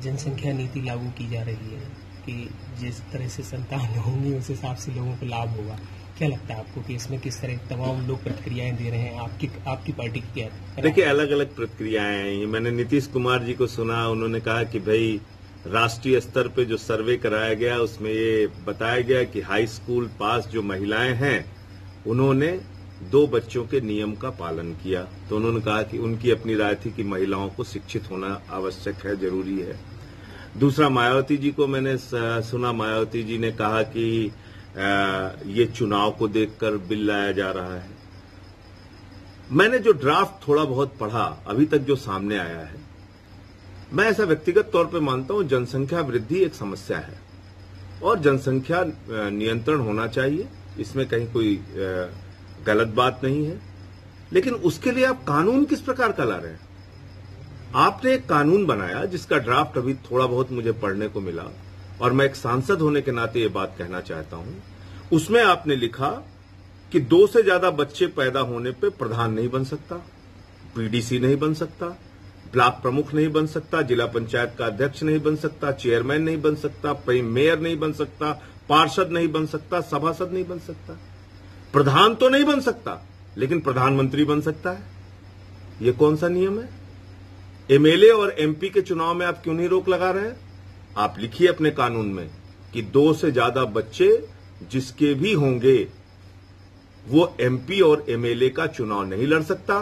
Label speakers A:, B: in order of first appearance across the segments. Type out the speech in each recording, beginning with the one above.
A: जनसंख्या नीति लागू की जा रही है कि जिस तरह से संतान होंगी उस हिसाब से लोगों को लाभ होगा, क्या लगता है आपको कि इसमें किस तरह तमाम लोग प्रतिक्रियाएं दे रहे हैं? आपकी पार्टी की क्या है?
B: देखिए, अलग अलग प्रतिक्रियाएं हैं। मैंने नीतीश कुमार जी को सुना, उन्होंने कहा कि भाई राष्ट्रीय स्तर पे जो सर्वे कराया गया उसमें ये बताया गया कि हाई स्कूल पास जो महिलाएं हैं उन्होंने 2 बच्चों के नियम का पालन किया। तो उन्होंने कहा कि उनकी अपनी राय थी कि महिलाओं को शिक्षित होना आवश्यक है, जरूरी है। दूसरा, मायावती जी को मैंने सुना, मायावती जी ने कहा कि ये चुनाव को देखकर बिल लाया जा रहा है। मैंने जो ड्राफ्ट थोड़ा बहुत पढ़ा, अभी तक जो सामने आया है, मैं ऐसा व्यक्तिगत तौर पे मानता हूं जनसंख्या वृद्धि एक समस्या है और जनसंख्या नियंत्रण होना चाहिए, इसमें कहीं कोई गलत बात नहीं है। लेकिन उसके लिए आप कानून किस प्रकार का ला रहे हैं? आपने एक कानून बनाया जिसका ड्राफ्ट अभी थोड़ा बहुत मुझे पढ़ने को मिला और मैं एक सांसद होने के नाते ये बात कहना चाहता हूं। उसमें आपने लिखा कि 2 से ज्यादा बच्चे पैदा होने पे प्रधान नहीं बन सकता, पीडीसी नहीं बन सकता, ब्लॉक प्रमुख नहीं बन सकता, जिला पंचायत का अध्यक्ष नहीं बन सकता, चेयरमैन नहीं बन सकता, मेयर नहीं बन सकता, पार्षद नहीं बन सकता, सभासद नहीं बन सकता। प्रधान तो नहीं बन सकता लेकिन प्रधानमंत्री बन सकता है। ये कौन सा नियम है? एमएलए और एमपी के चुनाव में आप क्यों नहीं रोक लगा रहे हैं? आप लिखिए अपने कानून में कि 2 से ज्यादा बच्चे जिसके भी होंगे वो एमपी और एमएलए का चुनाव नहीं लड़ सकता,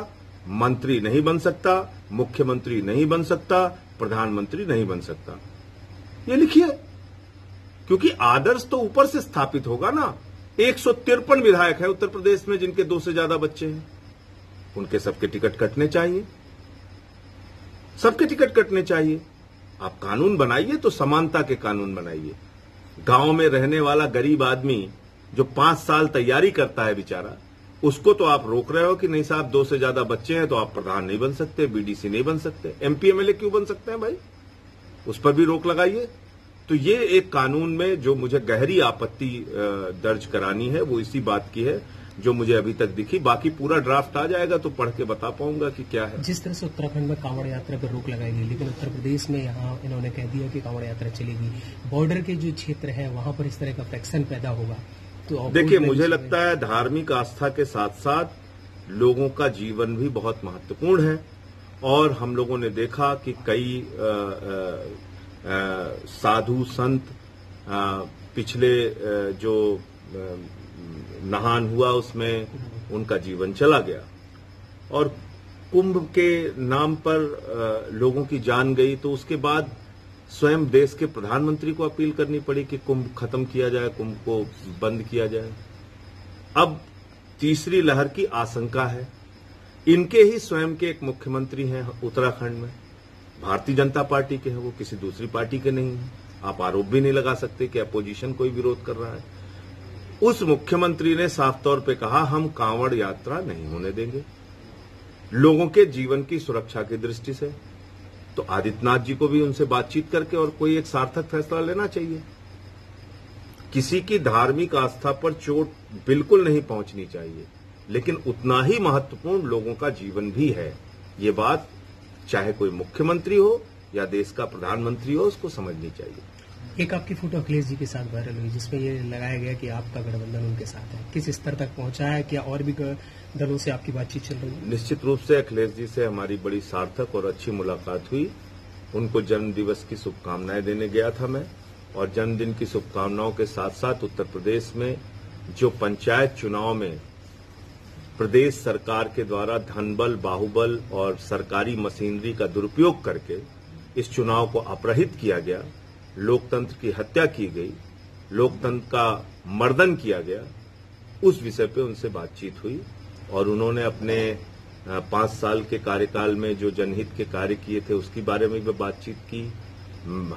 B: मंत्री नहीं बन सकता, मुख्यमंत्री नहीं बन सकता, प्रधानमंत्री नहीं बन सकता। ये लिखिए, क्योंकि आदर्श तो ऊपर से स्थापित होगा ना। 153 विधायक है उत्तर प्रदेश में जिनके 2 से ज्यादा बच्चे हैं, उनके सबके टिकट कटने चाहिए, सबके टिकट कटने चाहिए। आप कानून बनाइए तो समानता के कानून बनाइए। गांव में रहने वाला गरीब आदमी जो 5 साल तैयारी करता है बेचारा, उसको तो आप रोक रहे हो कि नहीं साहब 2 से ज्यादा बच्चे हैं तो आप प्रधान नहीं बन सकते, बीडीसी नहीं बन सकते। एमपी एमएलए क्यों बन सकते हैं भाई? उस पर भी रोक लगाइए। तो ये एक कानून में जो मुझे गहरी आपत्ति दर्ज करानी है वो इसी बात की है जो मुझे अभी तक दिखी। बाकी पूरा ड्राफ्ट आ जाएगा तो पढ़ के बता पाऊंगा कि क्या है।
A: जिस तरह से उत्तराखंड में कांवड़ यात्रा पर रोक लगाई गई, लेकिन उत्तर प्रदेश में यहाँ इन्होंने कह दिया कि कांवड़ यात्रा चलेगी। बॉर्डर के जो क्षेत्र है वहां पर इस तरह का फ्रैक्शन पैदा होगा। तो
B: देखिए, मुझे लगता है धार्मिक आस्था के साथ साथ लोगों का जीवन भी बहुत महत्वपूर्ण है और हम लोगों ने देखा कि कई साधु संत पिछले जो नहान हुआ उसमें उनका जीवन चला गया और कुंभ के नाम पर लोगों की जान गई। तो उसके बाद स्वयं देश के प्रधानमंत्री को अपील करनी पड़ी कि कुंभ खत्म किया जाए, कुंभ को बंद किया जाए। अब तीसरी लहर की आशंका है। इनके ही स्वयं के एक मुख्यमंत्री हैं उत्तराखंड में, भारतीय जनता पार्टी के हैं, वो किसी दूसरी पार्टी के नहीं हैं। आप आरोप भी नहीं लगा सकते कि अपोजिशन कोई विरोध कर रहा है। उस मुख्यमंत्री ने साफ तौर पे कहा हम कांवड़ यात्रा नहीं होने देंगे लोगों के जीवन की सुरक्षा की दृष्टि से। तो आदित्यनाथ जी को भी उनसे बातचीत करके और कोई एक सार्थक फैसला लेना चाहिए। किसी की धार्मिक आस्था पर चोट बिल्कुल नहीं पहुंचनी चाहिए, लेकिन उतना ही महत्वपूर्ण लोगों का जीवन भी है। ये बात चाहे कोई मुख्यमंत्री हो या देश का प्रधानमंत्री हो, उसको समझनी चाहिए।
A: एक आपकी फोटो अखिलेश जी के साथ वायरल हुई जिसमें ये लगाया गया कि आपका गठबंधन उनके साथ है। किस स्तर तक पहुंचा है? क्या और भी दलों से आपकी बातचीत चल रही है?
B: निश्चित रूप से अखिलेश जी से हमारी बड़ी सार्थक और अच्छी मुलाकात हुई। उनको जन्मदिवस की शुभकामनाएं देने गया था मैं, और जन्मदिन की शुभकामनाओं के साथ साथ उत्तर प्रदेश में जो पंचायत चुनाव में प्रदेश सरकार के द्वारा धनबल, बाहुबल और सरकारी मशीनरी का दुरुपयोग करके इस चुनाव को अपराहित किया गया, लोकतंत्र की हत्या की गई, लोकतंत्र का मर्दन किया गया, उस विषय पे उनसे बातचीत हुई और उन्होंने अपने 5 साल के कार्यकाल में जो जनहित के कार्य किए थे उसके बारे में भी बातचीत की।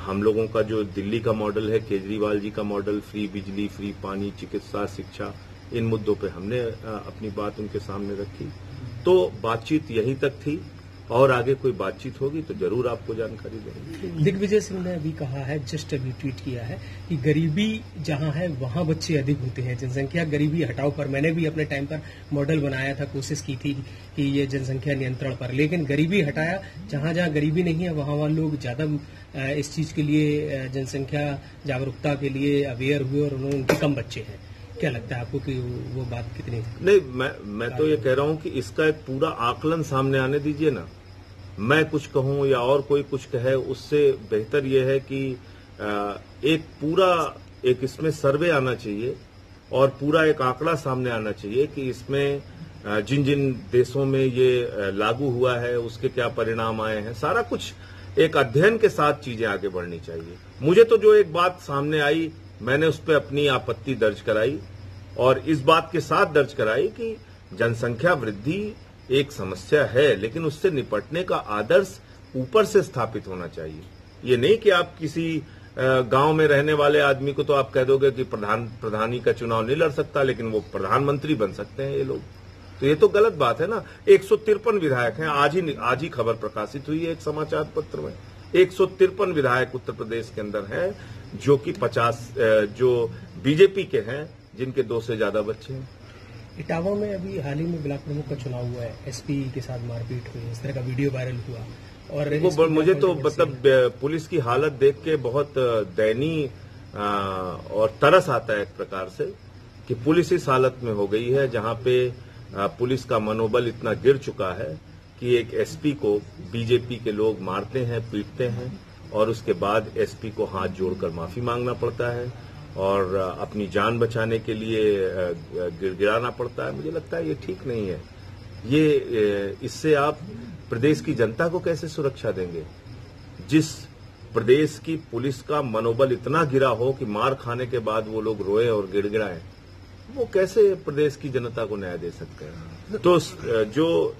B: हम लोगों का जो दिल्ली का मॉडल है, केजरीवाल जी का मॉडल, फ्री बिजली, फ्री पानी, चिकित्सा, शिक्षा, इन मुद्दों पे हमने अपनी बात उनके सामने रखी। तो बातचीत यहीं तक थी और आगे कोई बातचीत होगी तो जरूर आपको जानकारी देंगे।
A: दिग्विजय सिंह ने अभी कहा है, जस्ट अभी ट्वीट किया है कि गरीबी जहां है वहां बच्चे अधिक होते हैं, जनसंख्या गरीबी हटाओ पर। मैंने भी अपने टाइम पर मॉडल बनाया था, कोशिश की थी कि ये जनसंख्या नियंत्रण पर, लेकिन गरीबी हटाया, जहां जहां गरीबी नहीं है वहां लोग ज्यादा इस चीज के लिए, जनसंख्या जागरूकता के लिए अवेयर हुए और उनके कम बच्चे हैं। क्या लगता है आपको कि वो बात कितनी?
B: नहीं, मैं तो ये कह रहा हूं कि इसका एक पूरा आकलन सामने आने दीजिए ना। मैं कुछ कहूं या और कोई कुछ कहे, उससे बेहतर यह है कि एक इसमें सर्वे आना चाहिए और पूरा एक आंकड़ा सामने आना चाहिए कि इसमें जिन जिन देशों में ये लागू हुआ है उसके क्या परिणाम आए हैं। सारा कुछ एक अध्ययन के साथ चीजें आगे बढ़नी चाहिए। मुझे तो जो एक बात सामने आई, मैंने उस पर अपनी आपत्ति दर्ज कराई और इस बात के साथ दर्ज कराई कि जनसंख्या वृद्धि एक समस्या है, लेकिन उससे निपटने का आदर्श ऊपर से स्थापित होना चाहिए। ये नहीं कि आप किसी गांव में रहने वाले आदमी को तो आप कह दोगे कि प्रधानी का चुनाव नहीं लड़ सकता, लेकिन वो प्रधानमंत्री बन सकते हैं ये लोग। तो ये तो गलत बात है ना। 153 विधायक हैं। आज ही खबर प्रकाशित हुई है एक समाचार पत्र में। 153 विधायक उत्तर प्रदेश के अंदर हैं, जो कि 50 जो बीजेपी के हैं, जिनके 2 से ज्यादा बच्चे हैं।
A: इटावा में अभी हाल ही में ब्लॉक प्रमुख का चुनाव हुआ है, एसपी के साथ मारपीट हुई, इस तरह का वीडियो वायरल हुआ। और
B: वो मुझे तो मतलब पुलिस की हालत देख के बहुत दयनीय और तरस आता है एक प्रकार से कि पुलिस इस हालत में हो गई है जहां पे पुलिस का मनोबल इतना गिर चुका है कि एक एसपी को बीजेपी के लोग मारते हैं, पीटते हैं और उसके बाद एसपी को हाथ जोड़कर माफी मांगना पड़ता है और अपनी जान बचाने के लिए गिड़गिड़ाना पड़ता है। मुझे लगता है ये ठीक नहीं है। इससे आप प्रदेश की जनता को कैसे सुरक्षा देंगे? जिस प्रदेश की पुलिस का मनोबल इतना गिरा हो कि मार खाने के बाद वो लोग रोए और गिड़गिड़ाएं, वो कैसे प्रदेश की जनता को न्याय दे सकते हैं? तो जो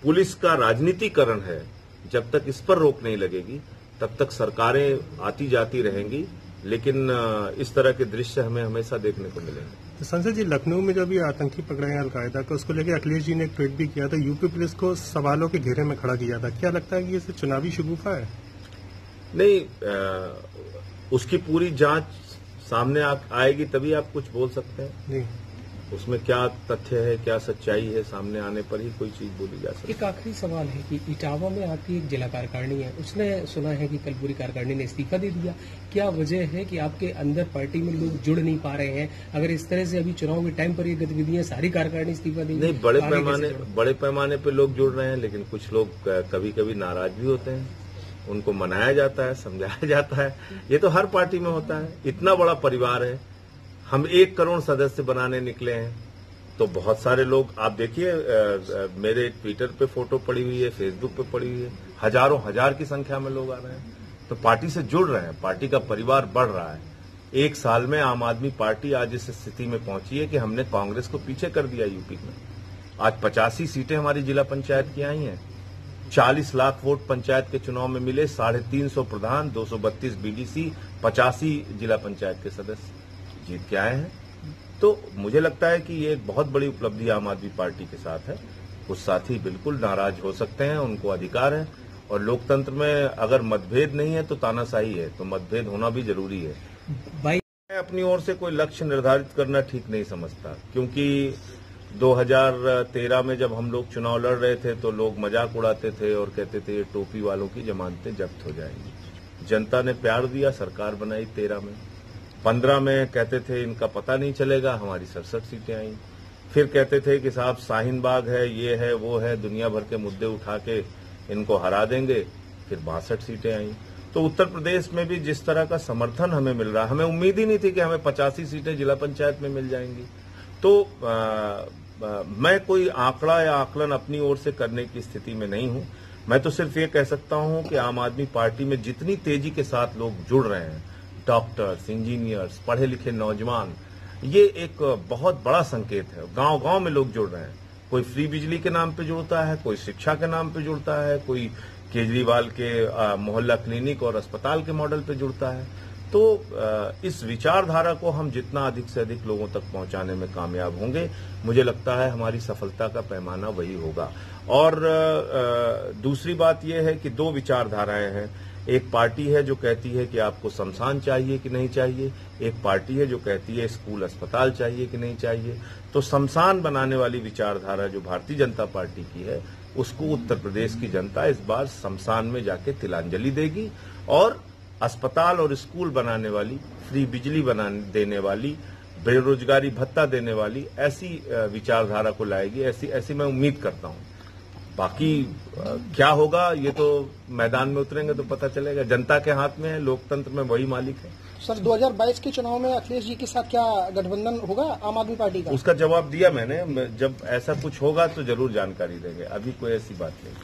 B: पुलिस का राजनीतिकरण है, जब तक इस पर रोक नहीं लगेगी तब तक सरकारें आती जाती रहेंगी, लेकिन इस तरह के दृश्य हमें हमेशा देखने को मिलेंगे।
C: तो संजय जी, लखनऊ में जब ये आतंकी पकड़े हैं अलकायदा को, उसको लेकर अखिलेश जी ने एक ट्वीट भी किया था, यूपी पुलिस को सवालों के घेरे में खड़ा किया था। क्या लगता है कि ये चुनावी शगुफा है?
B: नहीं, उसकी पूरी जांच सामने आएगी तभी आप कुछ बोल सकते हैं।
C: जी,
B: उसमें क्या तथ्य है, क्या सच्चाई है, सामने आने पर ही कोई चीज बोली जा सकती है।
A: एक आखिरी सवाल है कि इटावा में आपकी एक जिला कार्यकारिणी है, उसने सुना है कि कल पूरी कार्यकारिणी ने इस्तीफा दे दिया। क्या वजह है कि आपके अंदर पार्टी में लोग जुड़ नहीं पा रहे हैं? अगर इस तरह से अभी चुनाव के टाइम पर ये गतिविधियां, सारी कार्यकारिणी इस्तीफा देगी।
B: नहीं, बड़े पैमाने पर लोग जुड़ रहे हैं, लेकिन कुछ लोग कभी कभी नाराज भी होते हैं। उनको मनाया जाता है, समझाया जाता है। ये तो हर पार्टी में होता है। इतना बड़ा परिवार है, हम 1 करोड़ सदस्य बनाने निकले हैं, तो बहुत सारे लोग, आप देखिए मेरे ट्विटर पे फोटो पड़ी हुई है, फेसबुक पे पड़ी हुई है, हजारों हजार की संख्या में लोग आ रहे हैं, तो पार्टी से जुड़ रहे हैं, पार्टी का परिवार बढ़ रहा है। 1 साल में आम आदमी पार्टी आज इस स्थिति में पहुंची है कि हमने कांग्रेस को पीछे कर दिया यूपी में। आज 85 सीटें हमारी जिला पंचायत की आई हैं, 40 लाख वोट पंचायत के चुनाव में मिले, 350 प्रधान, 232 बीडीसी, 85 जिला पंचायत के सदस्य जीत के आए हैं। तो मुझे लगता है कि ये एक बहुत बड़ी उपलब्धि आम आदमी पार्टी के साथ है। कुछ साथी बिल्कुल नाराज हो सकते हैं, उनको अधिकार है, और लोकतंत्र में अगर मतभेद नहीं है तो तानाशाही है, तो मतभेद होना भी जरूरी है। मैं अपनी ओर से कोई लक्ष्य निर्धारित करना ठीक नहीं समझता, क्योंकि 2013 में जब हम लोग चुनाव लड़ रहे थे तो लोग मजाक उड़ाते थे और कहते थे ये टोपी वालों की जमानतें जब्त हो जाएंगी। जनता ने प्यार दिया, सरकार बनाई 13 में। 15 में कहते थे इनका पता नहीं चलेगा, हमारी 67 सीटें आई। फिर कहते थे कि साहब शाहीन बाग है, ये है, वो है, दुनिया भर के मुद्दे उठा के इनको हरा देंगे, फिर 62 सीटें आई। तो उत्तर प्रदेश में भी जिस तरह का समर्थन हमें मिल रहा है, हमें उम्मीद ही नहीं थी कि हमें 85 सीटें जिला पंचायत में मिल जाएंगी। तो मैं कोई आंकड़ा या आकलन अपनी ओर से करने की स्थिति में नहीं हूं। मैं तो सिर्फ ये कह सकता हूं कि आम आदमी पार्टी में जितनी तेजी के साथ लोग जुड़ रहे हैं, डॉक्टर्स, इंजीनियर्स, पढ़े लिखे नौजवान, ये एक बहुत बड़ा संकेत है। गांव गांव में लोग जुड़ रहे हैं। कोई फ्री बिजली के नाम पे जुड़ता है, कोई शिक्षा के नाम पे जुड़ता है, कोई केजरीवाल के मोहल्ला क्लिनिक और अस्पताल के मॉडल पे जुड़ता है। तो इस विचारधारा को हम जितना अधिक से अधिक लोगों तक पहुंचाने में कामयाब होंगे, मुझे लगता है हमारी सफलता का पैमाना वही होगा। और दूसरी बात यह है कि दो विचारधाराएं हैं। एक पार्टी है जो कहती है कि आपको शमशान चाहिए कि नहीं चाहिए, एक पार्टी है जो कहती है स्कूल अस्पताल चाहिए कि नहीं चाहिए। तो शमशान बनाने वाली विचारधारा जो भारतीय जनता पार्टी की है, उसको उत्तर प्रदेश की जनता इस बार शमशान में जाके तिलांजलि देगी और अस्पताल और स्कूल बनाने वाली, फ्री बिजली देने वाली, बेरोजगारी भत्ता देने वाली ऐसी विचारधारा को लाएगी। ऐसी मैं उम्मीद करता हूं। बाकी क्या होगा ये तो मैदान में उतरेंगे तो पता चलेगा। जनता के हाथ में है, लोकतंत्र में वही मालिक है।
D: सर 2022 के चुनाव में अखिलेश जी के साथ क्या गठबंधन होगा आम आदमी पार्टी का?
B: उसका जवाब दिया मैंने। जब ऐसा कुछ होगा तो जरूर जानकारी देंगे। अभी कोई ऐसी बात नहीं।